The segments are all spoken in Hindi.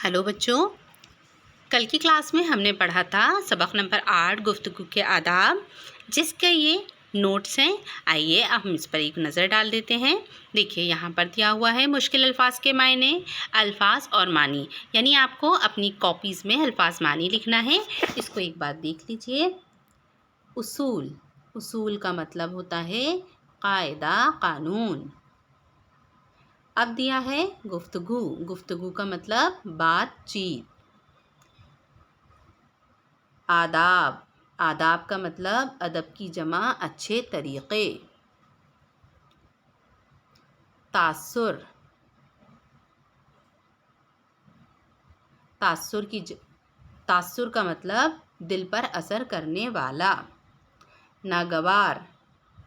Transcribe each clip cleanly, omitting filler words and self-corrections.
हेलो बच्चों, कल की क्लास में हमने पढ़ा था सबक नंबर 8 गुफ्तगू के आदाब, जिसके ये नोट्स हैं। आइए अब हम इस पर एक नज़र डाल देते हैं। देखिए यहाँ पर दिया हुआ है मुश्किल अल्फाज के मायने, अल्फाज और मानी, यानी आपको अपनी कॉपीज़ में अल्फाज मानी लिखना है। इसको एक बार देख लीजिए। उसूल, उसूल का मतलब होता है कायदा कानून। अब दिया है गुफ्तगू, गुफ्तगू का मतलब बातचीत। आदाब, आदाब का मतलब अदब की जमा अच्छे तरीक़े। तासुर, तासुर का मतलब दिल पर असर करने वाला। नागवार,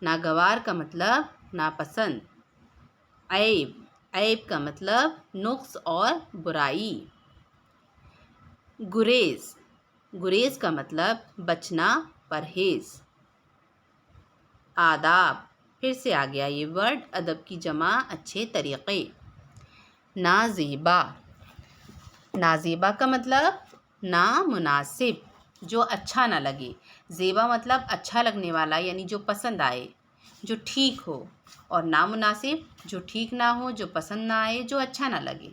नागवार का मतलब नापसंद। ऐब, ऐब का मतलब नुक्स और बुराई। गुरेज, गुरेज का मतलब बचना, परहेज। आदाब, फिर से आ गया ये वर्ड, अदब की जमा अच्छे तरीक़े। नाज़ेबा, नाज़ेबा का मतलब नामुनासिब, जो अच्छा ना लगे। ज़ेबा मतलब अच्छा लगने वाला, यानी जो पसंद आए, जो ठीक हो। और नामुनासिब जो ठीक ना हो, जो पसंद ना आए, जो अच्छा ना लगे।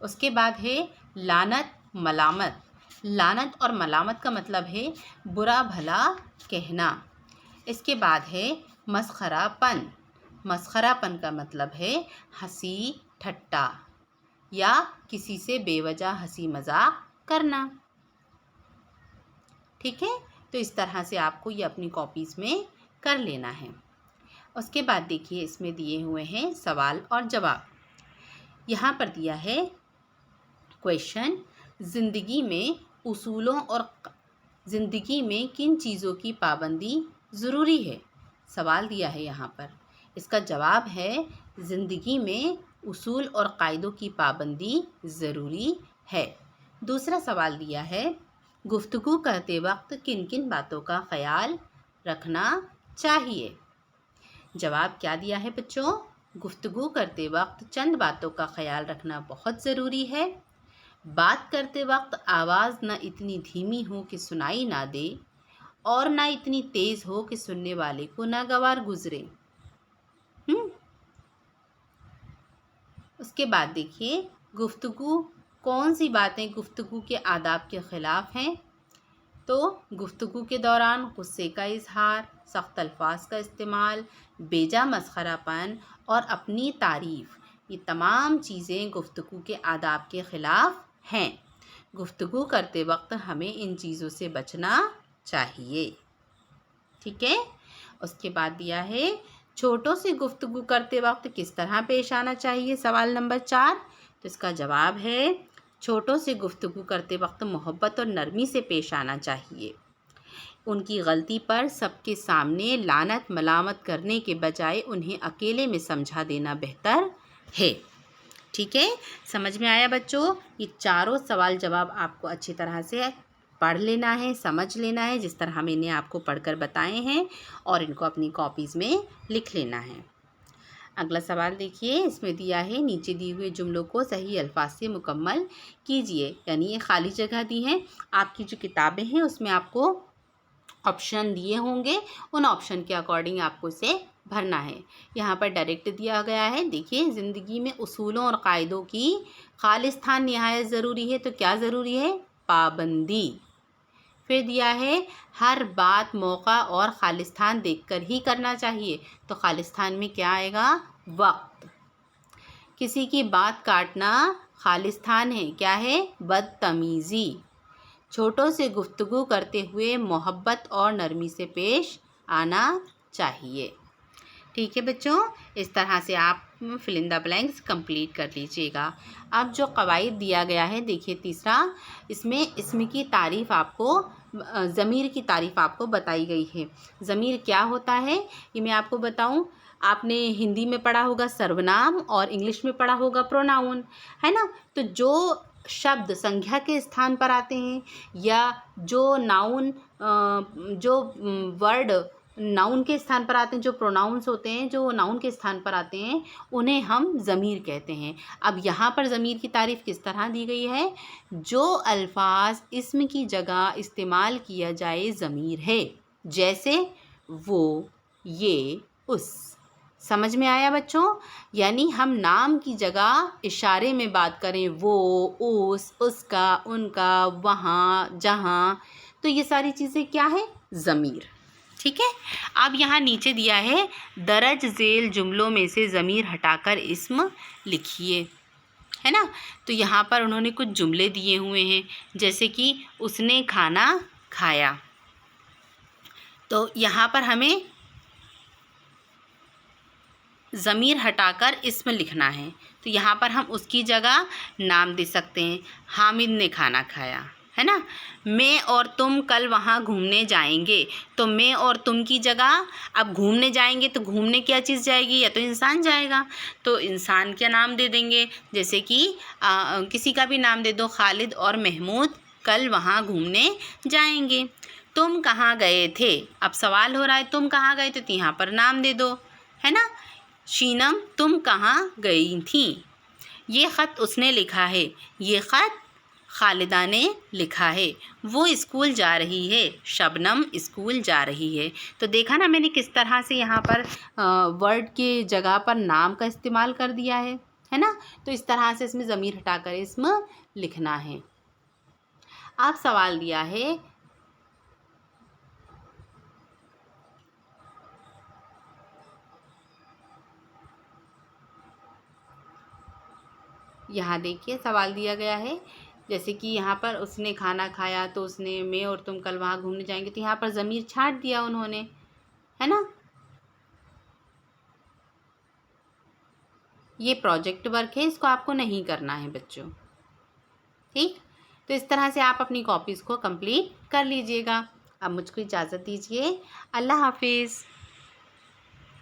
उसके बाद है लानत मलामत। लानत और मलामत का मतलब है बुरा भला कहना। इसके बाद है मस्खरापन। मस्खरापन का मतलब है हंसी ठट्टा या किसी से बेवजह हंसी मजाक करना। ठीक है, तो इस तरह से आपको ये अपनी कॉपीज़ में कर लेना है। उसके बाद देखिए इसमें दिए हुए हैं सवाल और जवाब। यहाँ पर दिया है क्वेश्चन, ज़िंदगी में उसूलों और ज़िंदगी में किन चीज़ों की पाबंदी ज़रूरी है। सवाल दिया है यहाँ पर, इसका जवाब है ज़िंदगी में उसूल और कायदों की पाबंदी ज़रूरी है। दूसरा सवाल दिया है, गुफ्तगू करते वक्त किन किन बातों का ख्याल रखना चाहिए। जवाब क्या दिया है बच्चों, गुफ्तगू करते वक्त चंद बातों का ख्याल रखना बहुत ज़रूरी है। बात करते वक्त आवाज़ न इतनी धीमी हो कि सुनाई ना दे और ना इतनी तेज़ हो कि सुनने वाले को नागवार गुजरे। उसके बाद देखिए, गुफ्तगू कौन सी बातें गुफ्तगू के आदाब के ख़िलाफ़ हैं। तो गुफ्तगू के दौरान गुस्से का इजहार, सख्त अल्फाज का इस्तेमाल, बेजा मस्खरापन और अपनी तारीफ़, ये तमाम चीज़ें गुफ्तगू के आदाब के ख़िलाफ़ हैं। गुफ्तगू करते वक्त हमें इन चीज़ों से बचना चाहिए। ठीक है, उसके बाद दिया है छोटों से गुफ्तगू करते वक्त किस तरह पेश आना चाहिए। सवाल नंबर 4, तो इसका जवाब है छोटों से गुफ्तगू करते वक्त मोहब्बत और नरमी से पेश आना चाहिए। उनकी गलती पर सबके सामने लानत मलामत करने के बजाय उन्हें अकेले में समझा देना बेहतर है। ठीक है, समझ में आया बच्चों। ये चारों सवाल जवाब आपको अच्छी तरह से पढ़ लेना है, समझ लेना है, जिस तरह मैंने आपको पढ़कर बताए हैं, और इनको अपनी कॉपीज़ में लिख लेना है। अगला सवाल देखिए, इसमें दिया है नीचे दिए हुए जुमलों को सही अल्फाज से मुकम्मल कीजिए, यानी ये खाली जगह दी है। आपकी जो किताबें हैं उसमें आपको ऑप्शन दिए होंगे, उन ऑप्शन के अकॉर्डिंग आपको इसे भरना है। यहाँ पर डायरेक्ट दिया गया है, देखिए ज़िंदगी में उसूलों और कायदों की खालिस्तान निहायत ज़रूरी है। तो क्या ज़रूरी है, पाबंदी। फिर दिया है हर बात मौका और खालिस्तान देखकर ही करना चाहिए। तो खालिस्तान में क्या आएगा, वक्त। किसी की बात काटना खालिस्तान है, क्या है, बदतमीज़ी। छोटों से गुफ्तगू करते हुए मोहब्बत और नरमी से पेश आना चाहिए। ठीक है बच्चों, इस तरह से आप fill in the blanks complete कर लीजिएगा। अब जो कवायद दिया गया है, देखिए तीसरा, इसमें की तारीफ़ आपको, ज़मीर की तारीफ़ आपको बताई गई है। ज़मीर क्या होता है ये मैं आपको बताऊं। आपने हिंदी में पढ़ा होगा सर्वनाम और इंग्लिश में पढ़ा होगा प्रोनाउन, है ना। तो जो शब्द संज्ञा के स्थान पर आते हैं या जो नाउन, जो वर्ड नाउन के स्थान पर आते हैं, जो प्रोनाउंस होते हैं जो नाउन के स्थान पर आते हैं, उन्हें हम ज़मीर कहते हैं। अब यहाँ पर ज़मीर की तारीफ़ किस तरह दी गई है? जो अल्फाज इस्म की जगह इस्तेमाल किया जाए ज़मीर है, जैसे वो, ये, उस। समझ में आया बच्चों? यानी हम नाम की जगह इशारे में बात करें, वो, उस, उसका, उनका, वहाँ, जहाँ, तो ये सारी चीज़ें क्या है? ज़मीर। ठीक है। अब यहाँ नीचे दिया है, दरज झेल जुमलों में से ज़मीर हटाकर इस्म लिखिए, है ना। तो यहाँ पर उन्होंने कुछ जुमले दिए हुए हैं, जैसे कि उसने खाना खाया। तो यहाँ पर हमें ज़मीर हटाकर इस्म लिखना है। तो यहाँ पर हम उसकी जगह नाम दे सकते हैं, हामिद ने खाना खाया, है ना। मैं और तुम कल वहाँ घूमने जाएंगे। तो मैं और तुम की जगह अब घूमने जाएंगे, तो घूमने क्या चीज़ जाएगी? या तो इंसान जाएगा, तो इंसान क्या नाम दे देंगे, जैसे कि किसी का भी नाम दे दो, खालिद और महमूद कल वहाँ घूमने जाएंगे। तुम कहाँ गए थे? अब सवाल हो रहा है तुम कहाँ गए थे, तो यहाँ पर नाम दे दो, है ना। शीनम तुम कहाँ गई थी? ये ख़त उसने लिखा है, ये ख़त खालिदा ने लिखा है। वो स्कूल जा रही है, शबनम स्कूल जा रही है। तो देखा ना मैंने किस तरह से यहाँ पर वर्ड के जगह पर नाम का इस्तेमाल कर दिया है ना। तो इस तरह से इसमें ज़मीर हटाकर इस्म लिखना है। अब सवाल दिया है, यहाँ देखिए सवाल दिया गया है, जैसे कि यहाँ पर उसने खाना खाया, तो उसने, मैं और तुम कल वहाँ घूमने जाएंगे, तो यहाँ पर ज़मीर छाट दिया उन्होंने, है ना। ये प्रोजेक्ट वर्क है, इसको आपको नहीं करना है बच्चों, ठीक। तो इस तरह से आप अपनी कॉपीज़ को कंप्लीट कर लीजिएगा। अब मुझको इजाज़त दीजिए, अल्लाह हाफिज़।